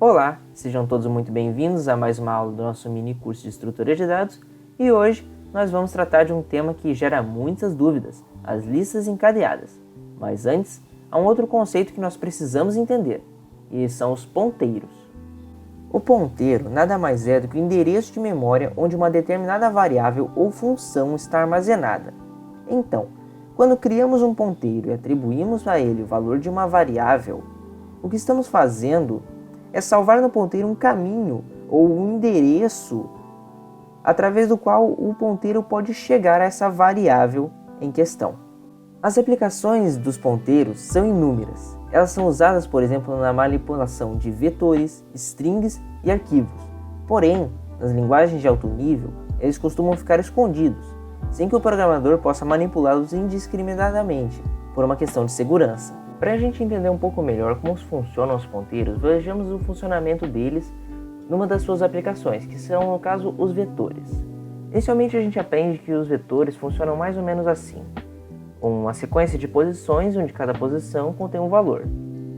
Olá, sejam todos muito bem-vindos a mais uma aula do nosso mini curso de estrutura de dados e hoje nós vamos tratar de um tema que gera muitas dúvidas, as listas encadeadas. Mas antes, há um outro conceito que nós precisamos entender, e são os ponteiros. O ponteiro nada mais é do que o endereço de memória onde uma determinada variável ou função está armazenada. Então, quando criamos um ponteiro e atribuímos a ele o valor de uma variável, o que estamos fazendo é salvar no ponteiro um caminho ou um endereço através do qual o ponteiro pode chegar a essa variável em questão. As aplicações dos ponteiros são inúmeras. Elas são usadas, por exemplo, na manipulação de vetores, strings e arquivos. Porém, nas linguagens de alto nível, eles costumam ficar escondidos, sem que o programador possa manipulá-los indiscriminadamente, por uma questão de segurança. Para a gente entender um pouco melhor como funcionam os ponteiros, vejamos o funcionamento deles numa das suas aplicações, que são, no caso, os vetores. Inicialmente a gente aprende que os vetores funcionam mais ou menos assim: uma sequência de posições onde cada posição contém um valor.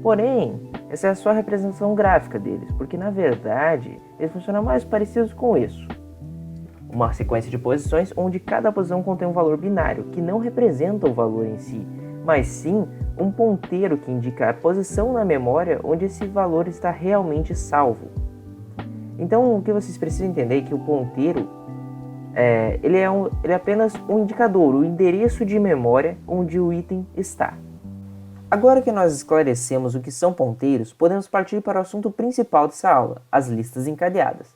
Porém, essa é só a representação gráfica deles, porque na verdade eles funcionam mais parecidos com isso. Uma sequência de posições onde cada posição contém um valor binário, que não representa o valor em si, mas sim um ponteiro que indica a posição na memória onde esse valor está realmente salvo. Então, o que vocês precisam entender é que o ponteiro ele é apenas um indicador, o endereço de memória onde o item está. Agora que nós esclarecemos o que são ponteiros, podemos partir para o assunto principal dessa aula, as listas encadeadas.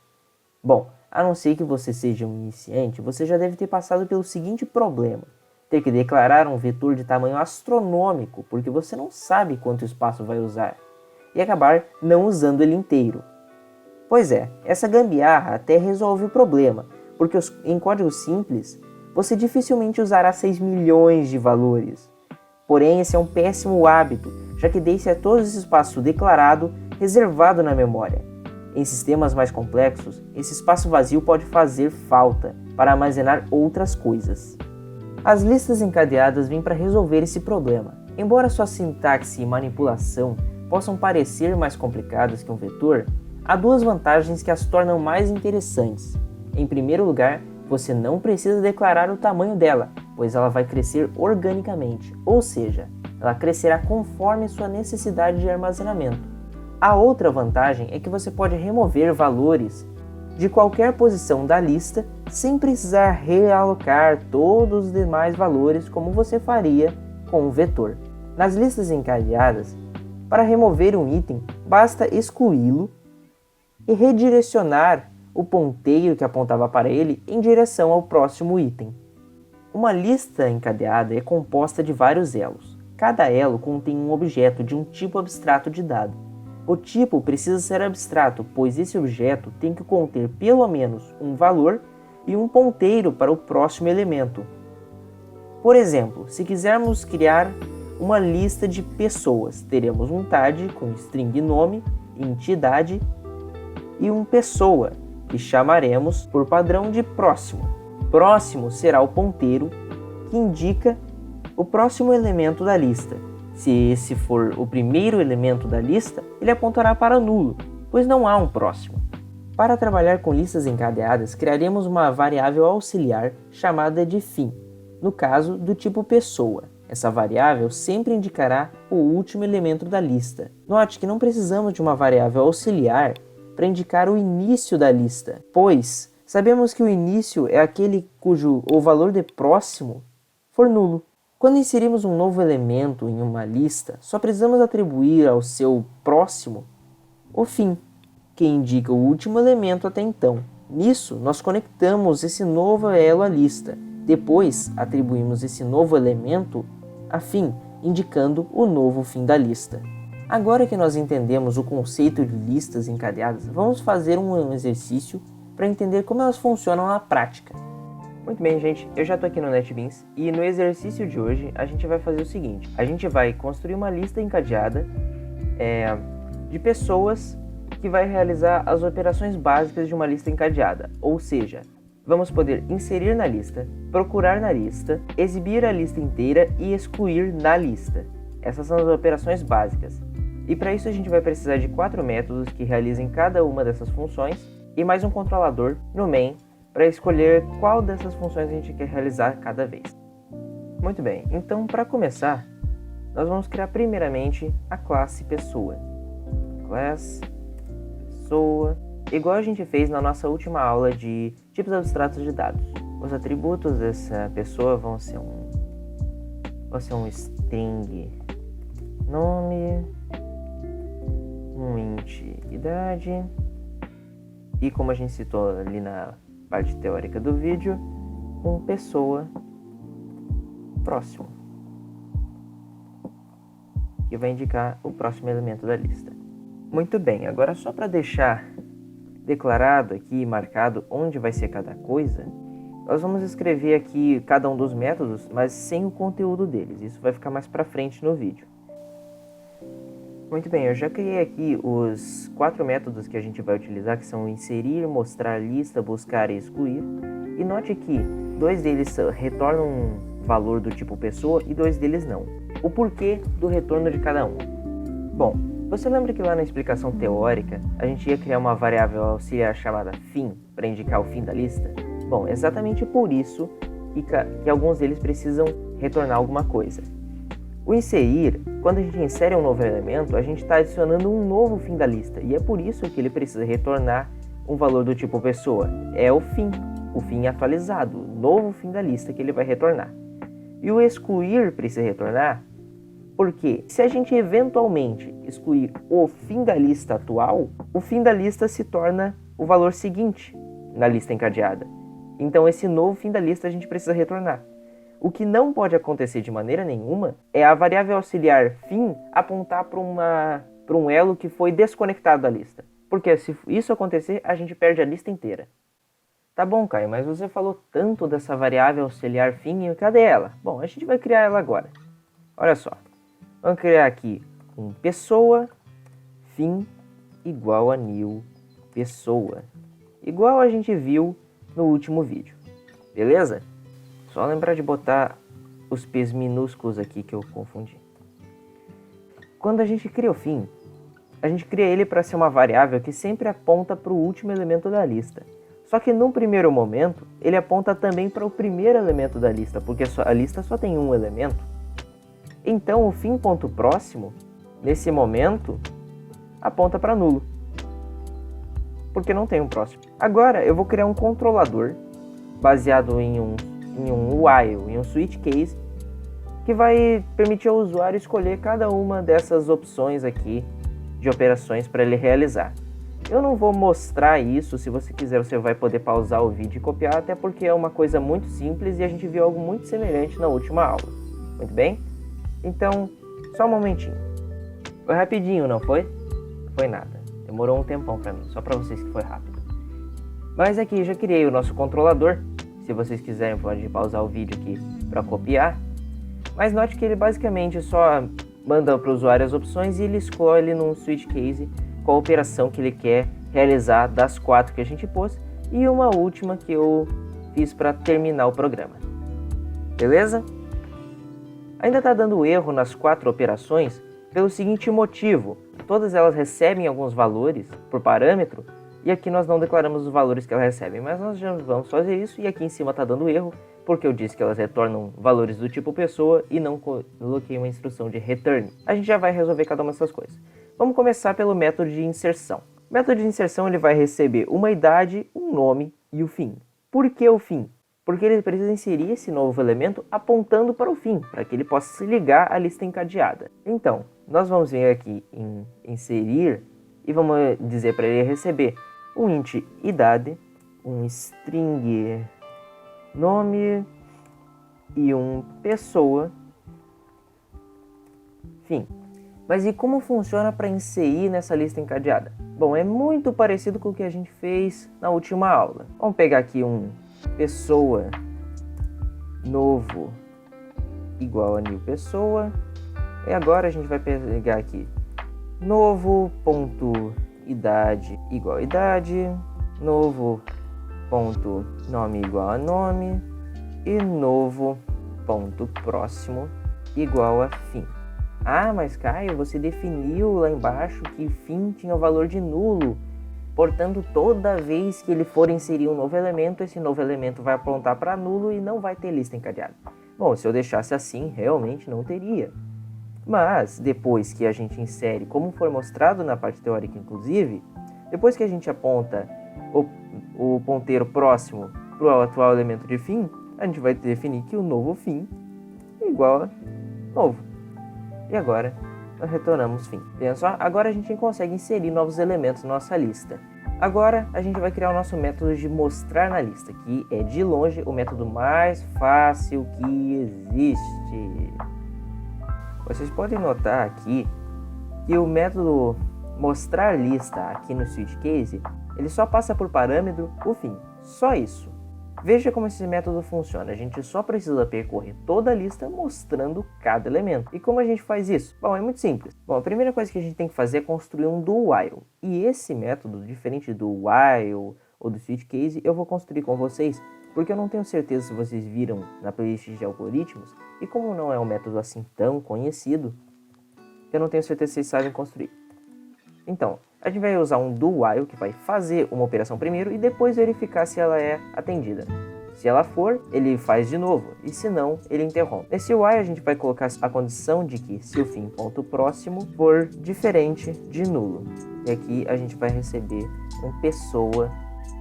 Bom, a não ser que você seja um iniciante, você já deve ter passado pelo seguinte problema: ter que declarar um vetor de tamanho astronômico porque você não sabe quanto espaço vai usar e acabar não usando ele inteiro. Pois é, essa gambiarra até resolve o problema, porque em código simples você dificilmente usará 6 milhões de valores. Porém, esse é um péssimo hábito, já que deixa todo esse espaço declarado reservado na memória. Em sistemas mais complexos, esse espaço vazio pode fazer falta para armazenar outras coisas. As listas encadeadas vêm para resolver esse problema. Embora sua sintaxe e manipulação possam parecer mais complicadas que um vetor, há duas vantagens que as tornam mais interessantes. Em primeiro lugar, você não precisa declarar o tamanho dela, pois ela vai crescer organicamente, ou seja, ela crescerá conforme sua necessidade de armazenamento. A outra vantagem é que você pode remover valores de qualquer posição da lista sem precisar realocar todos os demais valores como você faria com um vetor. Nas listas encadeadas, para remover um item, basta excluí-lo e redirecionar o ponteiro que apontava para ele em direção ao próximo item. Uma lista encadeada é composta de vários elos. Cada elo contém um objeto de um tipo abstrato de dado. O tipo precisa ser abstrato, pois esse objeto tem que conter pelo menos um valor e um ponteiro para o próximo elemento. Por exemplo, se quisermos criar uma lista de pessoas, teremos um TAD com string nome, entidade e um pessoa, que chamaremos por padrão de próximo. Próximo será o ponteiro que indica o próximo elemento da lista. Se esse for o primeiro elemento da lista, ele apontará para nulo, pois não há um próximo. Para trabalhar com listas encadeadas, criaremos uma variável auxiliar chamada de fim, no caso do tipo pessoa. Essa variável sempre indicará o último elemento da lista. Note que não precisamos de uma variável auxiliar para indicar o início da lista, pois sabemos que o início é aquele cujo o valor de próximo for nulo. Quando inserimos um novo elemento em uma lista, só precisamos atribuir ao seu próximo o fim, que indica o último elemento até então. Nisso, nós conectamos esse novo elo à lista. Depois, atribuímos esse novo elemento a fim, indicando o novo fim da lista. Agora que nós entendemos o conceito de listas encadeadas, vamos fazer um exercício para entender como elas funcionam na prática. Muito bem, gente, eu já estou aqui no NetBeans e no exercício de hoje a gente vai fazer o seguinte: a gente vai construir uma lista encadeada de pessoas que vai realizar as operações básicas de uma lista encadeada, ou seja, vamos poder inserir na lista, procurar na lista, exibir a lista inteira e excluir na lista. Essas são as operações básicas. E para isso a gente vai precisar de 4 métodos que realizem cada uma dessas funções e mais um controlador no main para escolher qual dessas funções a gente quer realizar cada vez. Muito bem, então para começar, nós vamos criar primeiramente a classe pessoa. Class pessoa, igual a gente fez na nossa última aula de tipos abstratos de dados. Os atributos dessa pessoa vão ser um string nome, um int idade e, como a gente citou ali na parte teórica do vídeo, um pessoa próximo, que vai indicar o próximo elemento da lista. Muito bem, agora só para deixar declarado aqui, marcado onde vai ser cada coisa, nós vamos escrever aqui cada um dos métodos, mas sem o conteúdo deles. Isso vai ficar mais para frente no vídeo. Muito bem, eu já criei aqui os 4 métodos que a gente vai utilizar, que são inserir, mostrar lista, buscar e excluir. E note que 2 deles retornam um valor do tipo pessoa e 2 deles não. O porquê do retorno de cada um? Bom, você lembra que lá na explicação teórica a gente ia criar uma variável auxiliar chamada fim para indicar o fim da lista? Bom, exatamente por isso que alguns deles precisam retornar alguma coisa. O inserir, quando a gente insere um novo elemento, a gente está adicionando um novo fim da lista, e é por isso que ele precisa retornar um valor do tipo pessoa. É o fim atualizado, o novo fim da lista que ele vai retornar. E o excluir precisa retornar, porque se a gente eventualmente excluir o fim da lista atual, o fim da lista se torna o valor seguinte na lista encadeada. Então esse novo fim da lista a gente precisa retornar. O que não pode acontecer de maneira nenhuma é a variável auxiliar fim apontar para um elo que foi desconectado da lista. Porque se isso acontecer, a gente perde a lista inteira. Tá bom, Caio, mas você falou tanto dessa variável auxiliar fim, e cadê ela? Bom, a gente vai criar ela agora. Olha só, vamos criar aqui um pessoa fim igual a new pessoa. Igual a gente viu no último vídeo, beleza? Só lembrar de botar os P's minúsculos aqui que eu confundi. Quando a gente cria o fim, a gente cria ele para ser uma variável que sempre aponta para o último elemento da lista. Só que num primeiro momento, ele aponta também para o primeiro elemento da lista, porque a lista só tem um elemento. Então o fim.próximo, nesse momento, aponta para nulo, porque não tem um próximo. Agora eu vou criar um controlador baseado em um while, em um switch case, que vai permitir ao usuário escolher cada uma dessas opções aqui de operações para ele realizar. Eu não vou mostrar isso, se você quiser você vai poder pausar o vídeo e copiar, até porque é uma coisa muito simples e a gente viu algo muito semelhante na última aula. Muito bem? Então, só um momentinho. Foi rapidinho, não foi? Não foi nada. Demorou um tempão para mim, só para vocês que foi rápido. Mas aqui já criei o nosso controlador. Se vocês quiserem, pode pausar o vídeo aqui para copiar. Mas note que ele basicamente só manda para o usuário as opções e ele escolhe num switch case qual operação que ele quer realizar das 4 que a gente pôs e uma última que eu fiz para terminar o programa. Beleza? Ainda está dando erro nas 4 operações pelo seguinte motivo. Todas elas recebem alguns valores por parâmetro, e aqui nós não declaramos os valores que elas recebem, mas nós já vamos fazer isso, e aqui em cima está dando erro, porque eu disse que elas retornam valores do tipo pessoa e não coloquei uma instrução de return. A gente já vai resolver cada uma dessas coisas. Vamos começar pelo método de inserção. O método de inserção ele vai receber uma idade, um nome e o fim. Por que o fim? Porque ele precisa inserir esse novo elemento apontando para o fim, para que ele possa se ligar à lista encadeada. Então, nós vamos vir aqui em inserir e vamos dizer para ele receber um int idade, um string nome e um pessoa fim. Mas e como funciona para inserir nessa lista encadeada? Bom, é muito parecido com o que a gente fez na última aula. Vamos pegar aqui um pessoa novo igual a new pessoa. E agora a gente vai pegar aqui novo ponto idade igual a idade, novo ponto nome igual a nome e novo ponto próximo igual a fim. Ah, mas Caio, você definiu lá embaixo que fim tinha o valor de nulo. Portanto, toda vez que ele for inserir um novo elemento, esse novo elemento vai apontar para nulo e não vai ter lista encadeada. Bom, se eu deixasse assim, realmente não teria. Mas, depois que a gente insere, como foi mostrado na parte teórica inclusive, depois que a gente aponta o ponteiro próximo para o atual elemento de fim, a gente vai definir que o novo fim é igual a novo. E agora, nós retornamos fim. Vejam só, agora a gente consegue inserir novos elementos na nossa lista. Agora, a gente vai criar o nosso método de mostrar na lista, que é de longe o método mais fácil que existe. Vocês podem notar aqui que o método mostrar lista aqui no switch case, ele só passa por parâmetro o fim, só isso. Veja como esse método funciona, a gente só precisa percorrer toda a lista mostrando cada elemento. E como a gente faz isso? Bom, é muito simples. Bom, a primeira coisa que a gente tem que fazer é construir um do while. E esse método, diferente do while ou do switch case, eu vou construir com vocês, porque eu não tenho certeza se vocês viram na playlist de algoritmos, e como não é um método assim tão conhecido, eu não tenho certeza se vocês sabem construir. Então, a gente vai usar um do while que vai fazer uma operação primeiro e depois verificar se ela é atendida. Se ela for, ele faz de novo, e se não, ele interrompe. Nesse while a gente vai colocar a condição de que se o fim ponto próximo for diferente de nulo. E aqui a gente vai receber um pessoa.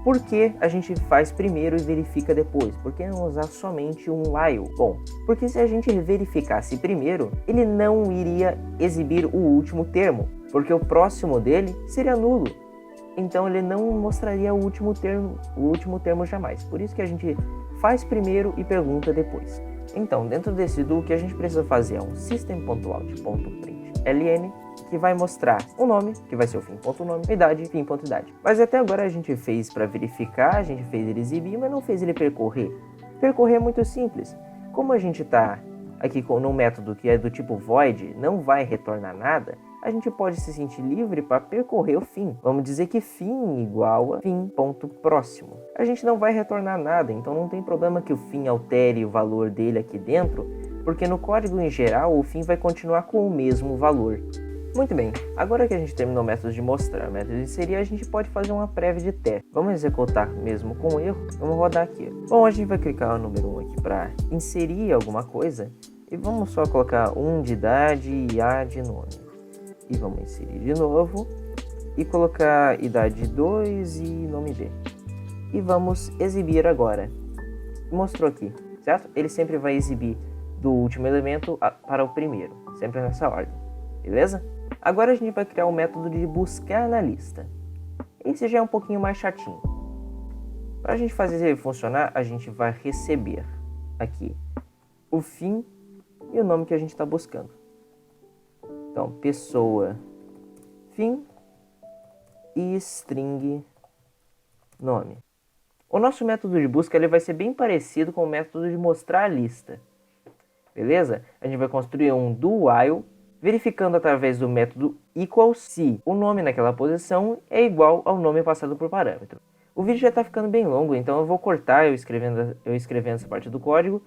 Por que a gente faz primeiro e verifica depois? Por que não usar somente um while? Bom, porque se a gente verificasse primeiro, ele não iria exibir o último termo, porque o próximo dele seria nulo. Então ele não mostraria o último termo jamais. Por isso que a gente faz primeiro e pergunta depois. Então, dentro desse do, o que a gente precisa fazer é um system.out.println, que vai mostrar o nome, que vai ser o fim.nome, idade, fim.idade. Mas até agora a gente fez para verificar, a gente fez ele exibir, mas não fez ele percorrer. Percorrer é muito simples. Como a gente está aqui num método que é do tipo void, não vai retornar nada, a gente pode se sentir livre para percorrer o fim. Vamos dizer que fim igual a fim ponto próximo. A gente não vai retornar nada, então não tem problema que o fim altere o valor dele aqui dentro, porque no código em geral o fim vai continuar com o mesmo valor. Muito bem, agora que a gente terminou o método de mostrar, o método de inserir, a gente pode fazer uma prévia de teste. Vamos executar mesmo com erro, vamos rodar aqui. Bom, a gente vai clicar no número 1 aqui para inserir alguma coisa, e vamos só colocar 1 de idade e A de nome. E vamos inserir de novo, e colocar idade 2 e nome B. E vamos exibir agora. Mostrou aqui, certo? Ele sempre vai exibir do último elemento para o primeiro, sempre nessa ordem, beleza? Agora a gente vai criar um método de buscar na lista. Esse já é um pouquinho mais chatinho. Para a gente fazer ele funcionar, a gente vai receber aqui o fim e o nome que a gente está buscando. Então, pessoa, fim e string nome. O nosso método de busca ele vai ser bem parecido com o método de mostrar a lista. Beleza? A gente vai construir um do while, verificando através do método equals se o nome naquela posição é igual ao nome passado por parâmetro. O vídeo já está ficando bem longo, então eu vou cortar eu escrevendo essa parte do código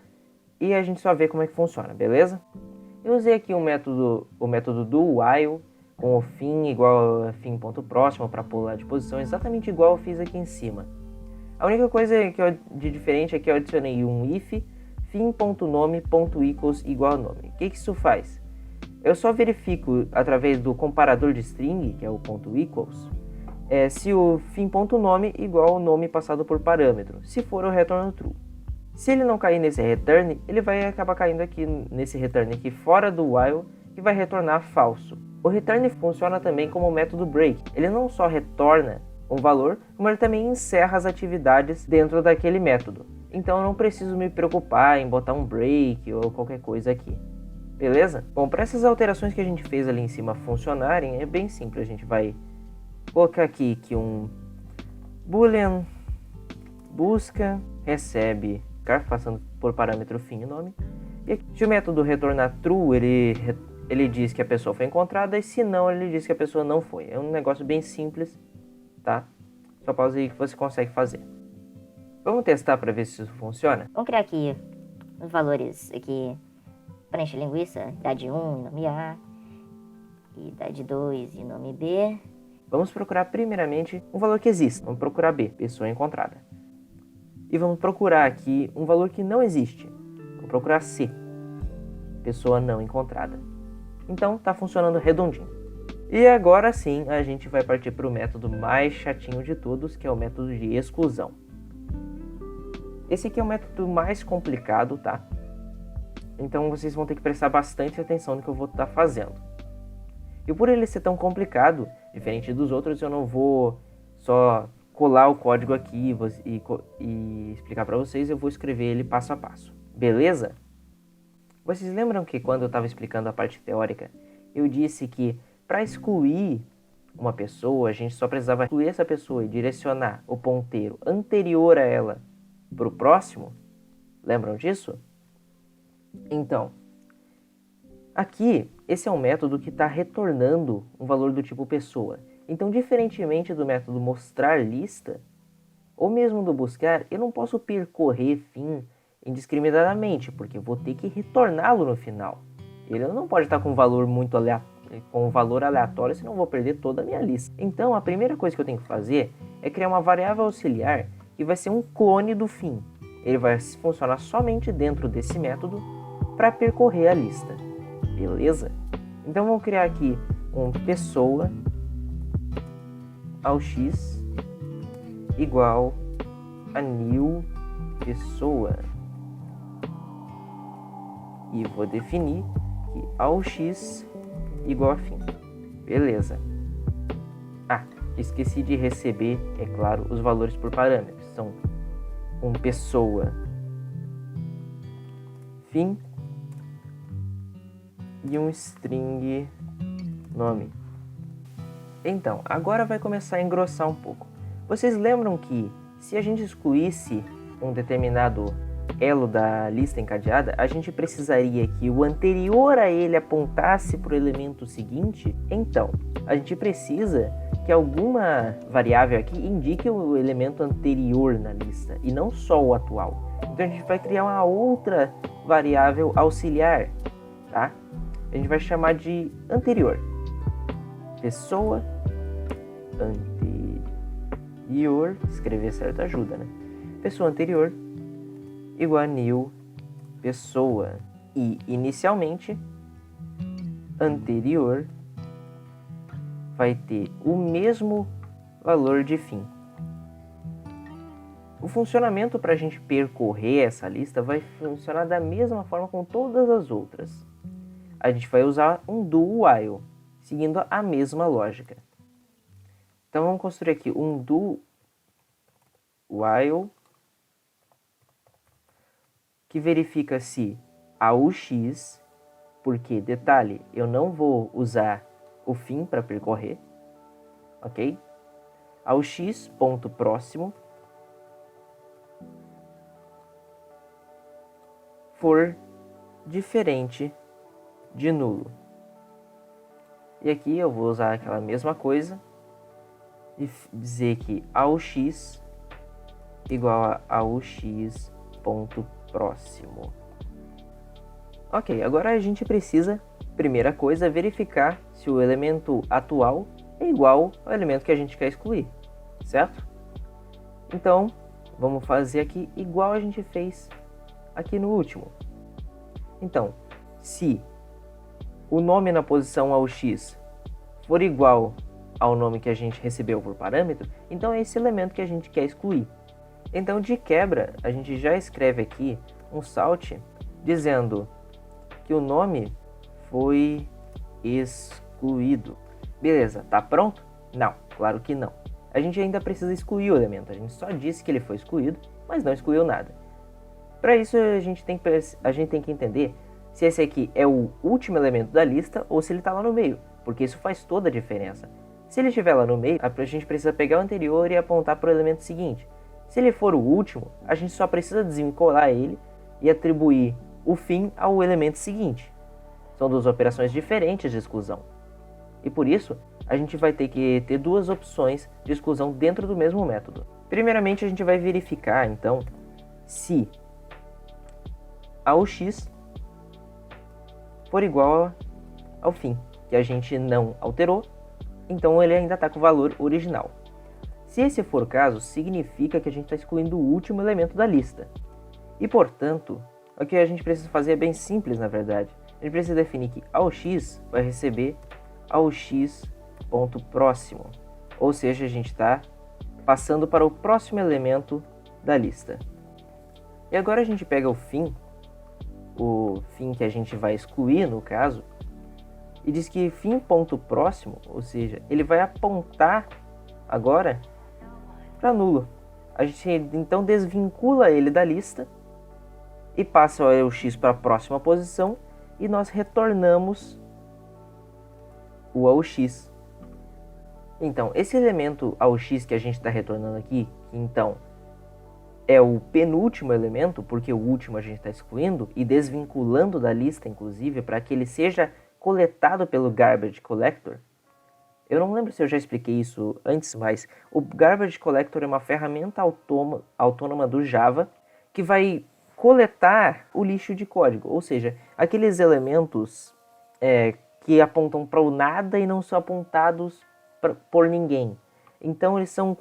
e a gente só vê como é que funciona, beleza? Eu usei aqui o método do while com o fim igual a fim ponto próximo para pular de posição, exatamente igual eu fiz aqui em cima. A única coisa de diferente é que eu adicionei um if fim.nome.equals igual a nome. O que isso faz? Eu só verifico através do comparador de string, que é o .equals, se o fim.nome igual ao nome passado por parâmetro. Se for, eu retorno true. Se ele não cair nesse return, ele vai acabar caindo aqui nesse return aqui fora do while, que vai retornar falso. O return funciona também como método break. Ele não só retorna um valor, como ele também encerra as atividades dentro daquele método. Então eu não preciso me preocupar em botar um break ou qualquer coisa aqui. Beleza? Bom, para essas alterações que a gente fez ali em cima funcionarem, é bem simples. A gente vai colocar aqui que um boolean busca recebe passando por parâmetro fim e nome. E aqui, se o método retornar true, ele diz que a pessoa foi encontrada, e se não, ele diz que a pessoa não foi. É um negócio bem simples, tá? Só pausa aí que você consegue fazer. Vamos testar para ver se isso funciona? Vamos criar aqui os valores aqui para encher linguiça, idade 1, nome A, idade 2 e nome B. Vamos procurar primeiramente um valor que existe. Vamos procurar B, pessoa encontrada. E vamos procurar aqui um valor que não existe. Vamos procurar C, pessoa não encontrada. Então está funcionando redondinho. E agora sim a gente vai partir para o método mais chatinho de todos, que é o método de exclusão. Esse aqui é o método mais complicado, tá? Então vocês vão ter que prestar bastante atenção no que eu vou estar fazendo. E por ele ser tão complicado, diferente dos outros, eu não vou só colar o código aqui e explicar para vocês, eu vou escrever ele passo a passo. Beleza? Vocês lembram que quando eu estava explicando a parte teórica, eu disse que para excluir uma pessoa, a gente só precisava excluir essa pessoa e direcionar o ponteiro anterior a ela para o próximo? Lembram disso? Então, aqui, esse é um método que está retornando um valor do tipo pessoa. Então, diferentemente do método mostrar lista, ou mesmo do buscar, eu não posso percorrer fim indiscriminadamente, porque eu vou ter que retorná-lo no final. Ele não pode estar com um valor muito aleatório, senão eu vou perder toda a minha lista. Então, a primeira coisa que eu tenho que fazer é criar uma variável auxiliar que vai ser um clone do fim. Ele vai funcionar somente dentro desse método para percorrer a lista. Beleza? Então vamos criar aqui um pessoa ao x igual a new pessoa. E vou definir que ao x igual a fim. Beleza. Esqueci de receber, é claro, os valores por parâmetros. São um pessoa fim e um string nome. Então, agora vai começar a engrossar um pouco. Vocês lembram que se a gente excluísse um determinado elo da lista encadeada, a gente precisaria que o anterior a ele apontasse para o elemento seguinte? Então, a gente precisa que alguma variável aqui indique o elemento anterior na lista e não só o atual. Então a gente vai criar uma outra variável auxiliar, tá? A gente vai chamar de anterior. Pessoa anterior, escrever certo ajuda, né? Pessoa anterior igual a new pessoa. E inicialmente anterior vai ter o mesmo valor de fim. O funcionamento para a gente percorrer essa lista vai funcionar da mesma forma com todas as outras. A gente vai usar um do while, seguindo a mesma lógica. Então vamos construir aqui um do while que verifica se a UX, porque, detalhe, eu não vou usar o fim para percorrer, ok? A UX ponto próximo for diferente de nulo. E aqui eu vou usar aquela mesma coisa e dizer que a UX igual a UX ponto próximo. Ok, agora a gente precisa, primeira coisa, verificar se o elemento atual é igual ao elemento que a gente quer excluir, certo? Então, vamos fazer aqui igual a gente fez aqui no último. Então, se o nome na posição ao x for igual ao nome que a gente recebeu por parâmetro, então é esse elemento que a gente quer excluir. Então, de quebra, a gente já escreve aqui um salt dizendo que o nome foi excluído. Beleza, tá pronto? Não, claro que não. A gente ainda precisa excluir o elemento. A gente só disse que ele foi excluído, mas não excluiu nada. Para isso, a gente tem que entender se esse aqui é o último elemento da lista ou se ele está lá no meio, porque isso faz toda a diferença. Se ele estiver lá no meio, a gente precisa pegar o anterior e apontar para o elemento seguinte. Se ele for o último, a gente só precisa desvincular ele e atribuir o fim ao elemento seguinte. São duas operações diferentes de exclusão. E por isso, a gente vai ter que ter duas opções de exclusão dentro do mesmo método. Primeiramente, a gente vai verificar, então, se a UX for igual ao fim. que a gente não alterou, então ele ainda está com o valor original. Se esse for o caso, significa que a gente está excluindo o último elemento da lista. E, portanto, o que a gente precisa fazer é bem simples, na verdade. A gente precisa definir que AUX vai receber AUX.próximo. Ou seja, a gente está passando para o próximo elemento da lista. E agora a gente pega o fim que a gente vai excluir, no caso, e diz que fim.próximo, ou seja, ele vai apontar agora para nulo. A gente então desvincula ele da lista e passa o AUX para a próxima posição e nós retornamos o AUX. Então, esse elemento AUX que a gente está retornando aqui, então é o penúltimo elemento, porque o último a gente está excluindo e desvinculando da lista, inclusive, para que ele seja coletado pelo Garbage Collector. Eu não lembro se eu já expliquei isso antes, mas o Garbage Collector é uma ferramenta autônoma do Java que vai coletar o lixo de código, ou seja, aqueles elementos que apontam para o nada e não são apontados por ninguém. Então eles são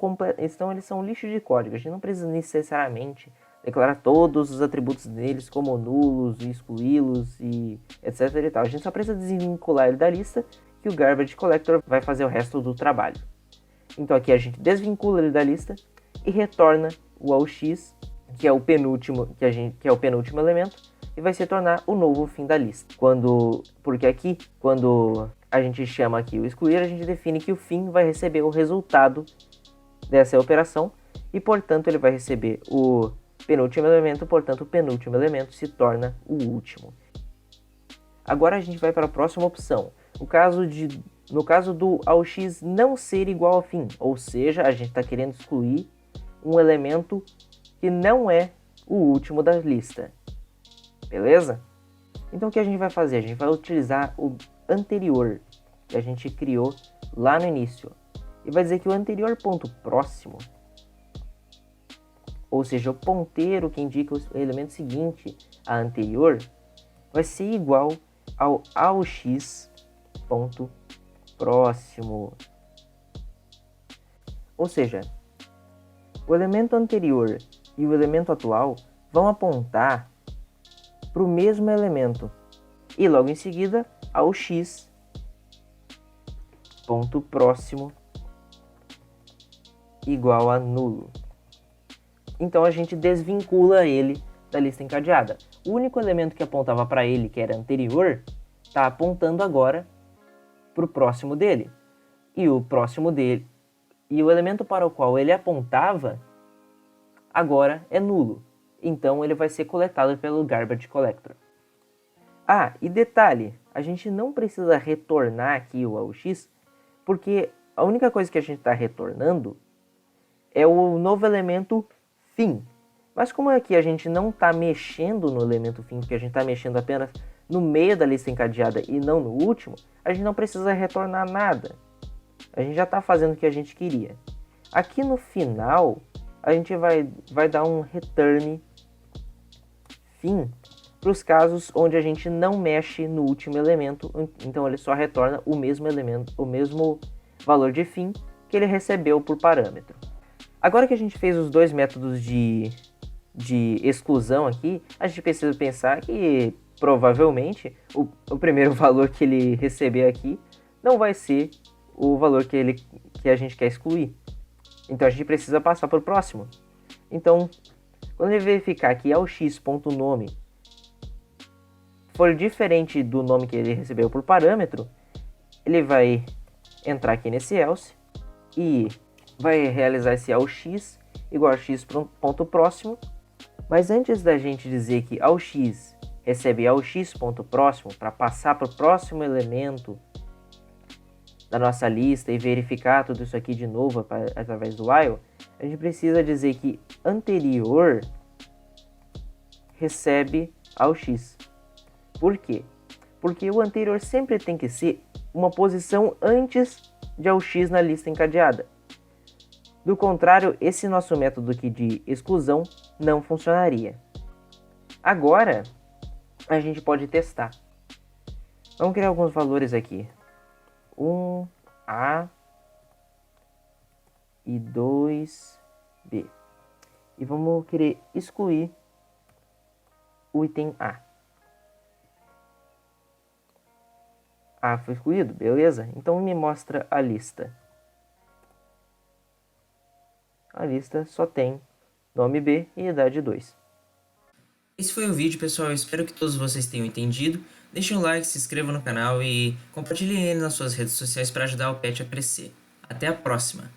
lixo de código. A gente não precisa necessariamente declarar todos os atributos deles como nulos, excluí-los e etc e tal. A gente só precisa desvincular ele da lista que o Garbage Collector vai fazer o resto do trabalho. Então aqui a gente desvincula ele da lista e retorna o AUX, que é o penúltimo elemento, e vai se tornar o novo fim da lista. Porque aqui, quando a gente chama aqui o excluir, a gente define que o fim vai receber o resultado dessa operação e, portanto, ele vai receber o penúltimo elemento, portanto, o penúltimo elemento se torna o último. Agora a gente vai para a próxima opção. No caso do AUX não ser igual ao fim, ou seja, a gente está querendo excluir um elemento que não é o último da lista. Beleza? Então o que a gente vai fazer? A gente vai utilizar o anterior que a gente criou lá no início. E vai dizer que o anterior ponto próximo, ou seja, o ponteiro que indica o elemento seguinte a anterior, vai ser igual ao AUX ponto próximo. Ou seja, o elemento anterior e o elemento atual vão apontar para o mesmo elemento. E logo em seguida, AUX ponto próximo igual a nulo. Então a gente desvincula ele da lista encadeada. O único elemento que apontava para ele, que era anterior, está apontando agora para o próximo dele. E o próximo dele, e o elemento para o qual ele apontava, agora é nulo. Então ele vai ser coletado pelo Garbage Collector. Ah, e detalhe, a gente não precisa retornar aqui o AUX, porque a única coisa que a gente está retornando é o novo elemento fim. Mas como aqui a gente não está mexendo no elemento fim, porque a gente está mexendo apenas no meio da lista encadeada e não no último, a gente não precisa retornar nada. A gente já está fazendo o que a gente queria. Aqui no final, a gente vai dar um return fim para os casos onde a gente não mexe no último elemento, então ele só retorna o mesmo elemento, o mesmo valor de fim que ele recebeu por parâmetro. Agora que a gente fez os dois métodos de exclusão aqui, a gente precisa pensar que provavelmente o primeiro valor que ele receber aqui não vai ser o valor que a gente quer excluir. Então a gente precisa passar para o próximo. Então, quando ele verificar que AUX.nome for diferente do nome que ele recebeu por parâmetro, ele vai entrar aqui nesse else e vai realizar esse AUX igual a x.próximo. Mas antes da gente dizer que AUX recebe AUX.próximo para passar para o próximo elemento da nossa lista e verificar tudo isso aqui de novo através do while, a gente precisa dizer que anterior recebe AUX. Por quê? Porque o anterior sempre tem que ser uma posição antes de AUX na lista encadeada. Do contrário, esse nosso método aqui de exclusão não funcionaria. Agora, a gente pode testar. Vamos criar alguns valores aqui. 1A e 2B. E vamos querer excluir o item A. A foi excluído, beleza? Então me mostra a lista. A lista só tem nome B e idade 2. Esse foi o vídeo, pessoal. Eu espero que todos vocês tenham entendido. Deixem um like, se inscrevam no canal e compartilhem ele nas suas redes sociais para ajudar o pet a crescer. Até a próxima!